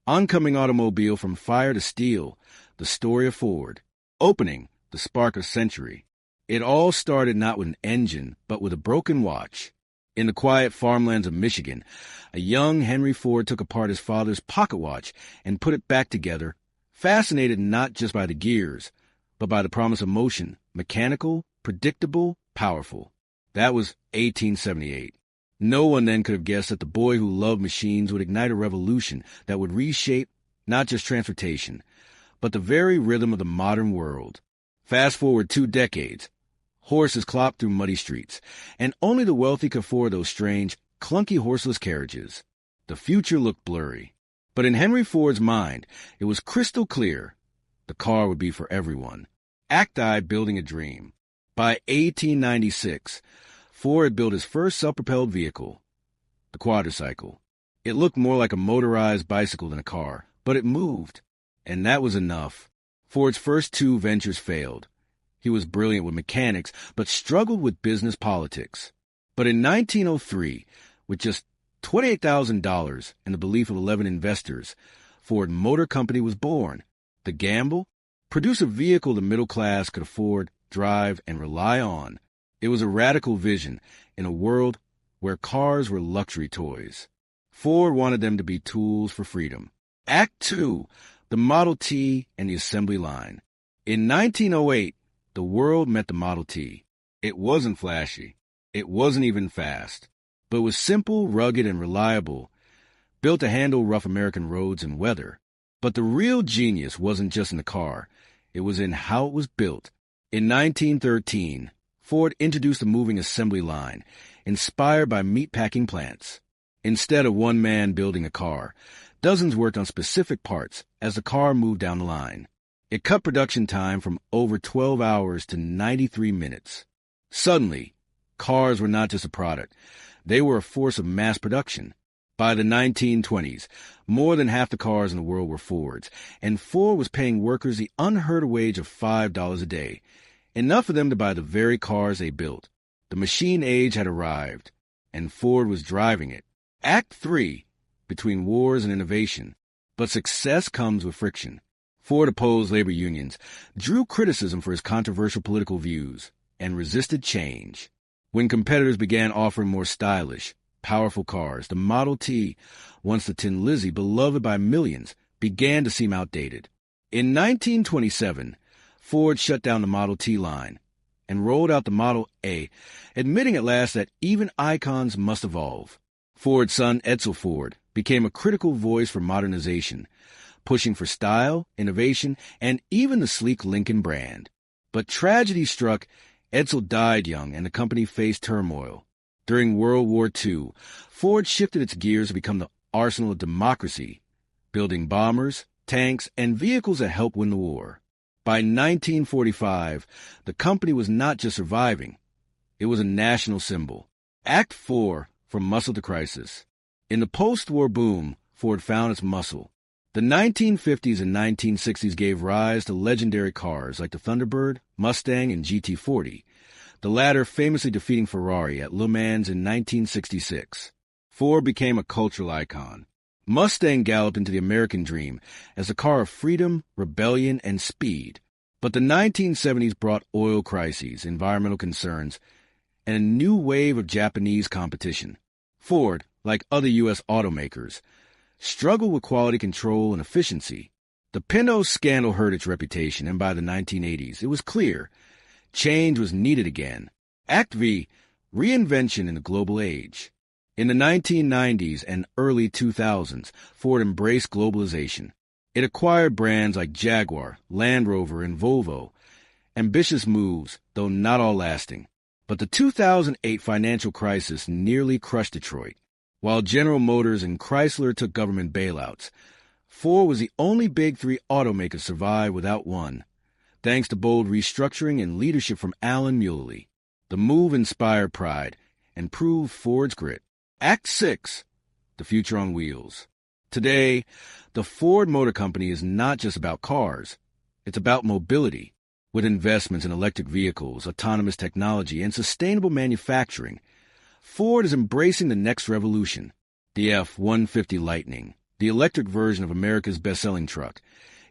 Oncoming automobile from fire to steel, the story of Ford. Opening, the spark of century. It all started not with an engine, but with a broken watch. In the quiet farmlands of Michigan, a young Henry Ford took apart his father's pocket watch and put it back together, fascinated not just by the gears, but by the promise of motion, mechanical, predictable, powerful. That was 1878. No one then could have guessed that the boy who loved machines would ignite a revolution that would reshape not just transportation, but the very rhythm of the modern world. Fast forward 2 decades. Horses clopped through muddy streets, and only the wealthy could afford those strange, clunky horseless carriages. The future looked blurry. But in Henry Ford's mind, it was crystal clear. The car would be for everyone. Acti building a dream. By 1896, Ford had built his first self-propelled vehicle, the quadricycle. It looked more like a motorized bicycle than a car, but it moved. And that was enough. Ford's first 2 ventures failed. He was brilliant with mechanics, but struggled with business politics. But in 1903, with just $28,000 and the belief of 11 investors, Ford Motor Company was born. The gamble? Produce a vehicle the middle class could afford, drive, and rely on. It was a radical vision in a world where cars were luxury toys. Ford wanted them to be tools for freedom. Act 2, the Model T and the assembly line. In 1908, the world met the Model T. It wasn't flashy. It wasn't even fast. But it was simple, rugged, and reliable, built to handle rough American roads and weather. But the real genius wasn't just in the car. It was in how it was built. In 1913, Ford introduced a moving assembly line, inspired by meatpacking plants. Instead of one man building a car, dozens worked on specific parts as the car moved down the line. It cut production time from over 12 hours to 93 minutes. Suddenly, cars were not just a product. They were a force of mass production. By the 1920s, more than half the cars in the world were Fords, and Ford was paying workers the unheard-of wage of $5 a day, enough for them to buy the very cars they built. The machine age had arrived, and Ford was driving it. Act 3, between wars and innovation. But success comes with friction. Ford opposed labor unions, drew criticism for his controversial political views, and resisted change. When competitors began offering more stylish, powerful cars, the Model T, once the Tin Lizzie beloved by millions, began to seem outdated. In 1927, Ford shut down the Model T line and rolled out the Model A, admitting at last that even icons must evolve. Ford's son, Edsel Ford, became a critical voice for modernization, pushing for style, innovation, and even the sleek Lincoln brand. But tragedy struck. Edsel died young, and the company faced turmoil. During World War II, Ford shifted its gears to become the arsenal of democracy, building bombers, tanks, and vehicles that helped win the war. By 1945, the company was not just surviving. It was a national symbol. Act 4, From Muscle to Crisis. In the post-war boom, Ford found its muscle. The 1950s and 1960s gave rise to legendary cars like the Thunderbird, Mustang, and GT40, the latter famously defeating Ferrari at Le Mans in 1966. Ford became a cultural icon. Mustang galloped into the American dream as a car of freedom, rebellion, and speed. But the 1970s brought oil crises, environmental concerns, and a new wave of Japanese competition. Ford, like other U.S. automakers, struggled with quality control and efficiency. The Pinto scandal hurt its reputation, and by the 1980s, it was clear change was needed again. Act V, Reinvention in the Global Age. In the 1990s and early 2000s, Ford embraced globalization. It acquired brands like Jaguar, Land Rover, and Volvo. Ambitious moves, though not all lasting. But the 2008 financial crisis nearly crushed Detroit. While General Motors and Chrysler took government bailouts, Ford was the only big three automaker to survive without one, thanks to bold restructuring and leadership from Alan Mulally. The move inspired pride and proved Ford's grit. Act 6, The Future on Wheels. Today, the Ford Motor Company is not just about cars. It's about mobility. With investments in electric vehicles, autonomous technology, and sustainable manufacturing, Ford is embracing the next revolution, the F-150 Lightning, the electric version of America's best-selling truck,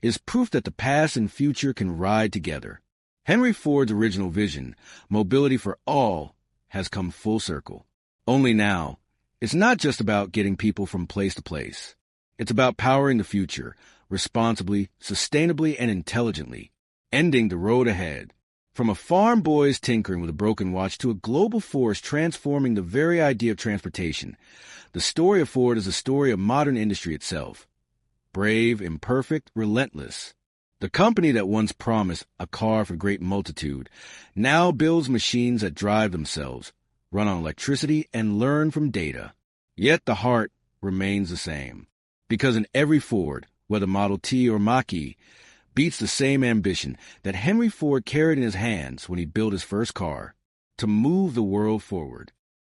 is proof that the past and future can ride together. Henry Ford's original vision, mobility for all, has come full circle. Only now, it's not just about getting people from place to place. It's about powering the future, responsibly, sustainably, and intelligently, ending the road ahead. From a farm boy's tinkering with a broken watch to a global force transforming the very idea of transportation, the story of Ford is the story of modern industry itself. Brave, imperfect, relentless. The company that once promised a car for great multitude now builds machines that drive themselves, run on electricity, and learn from data. Yet the heart remains the same. Because in every Ford, whether Model T or Mach-E, beats the same ambition that Henry Ford carried in his hands when he built his first car: to move the world forward.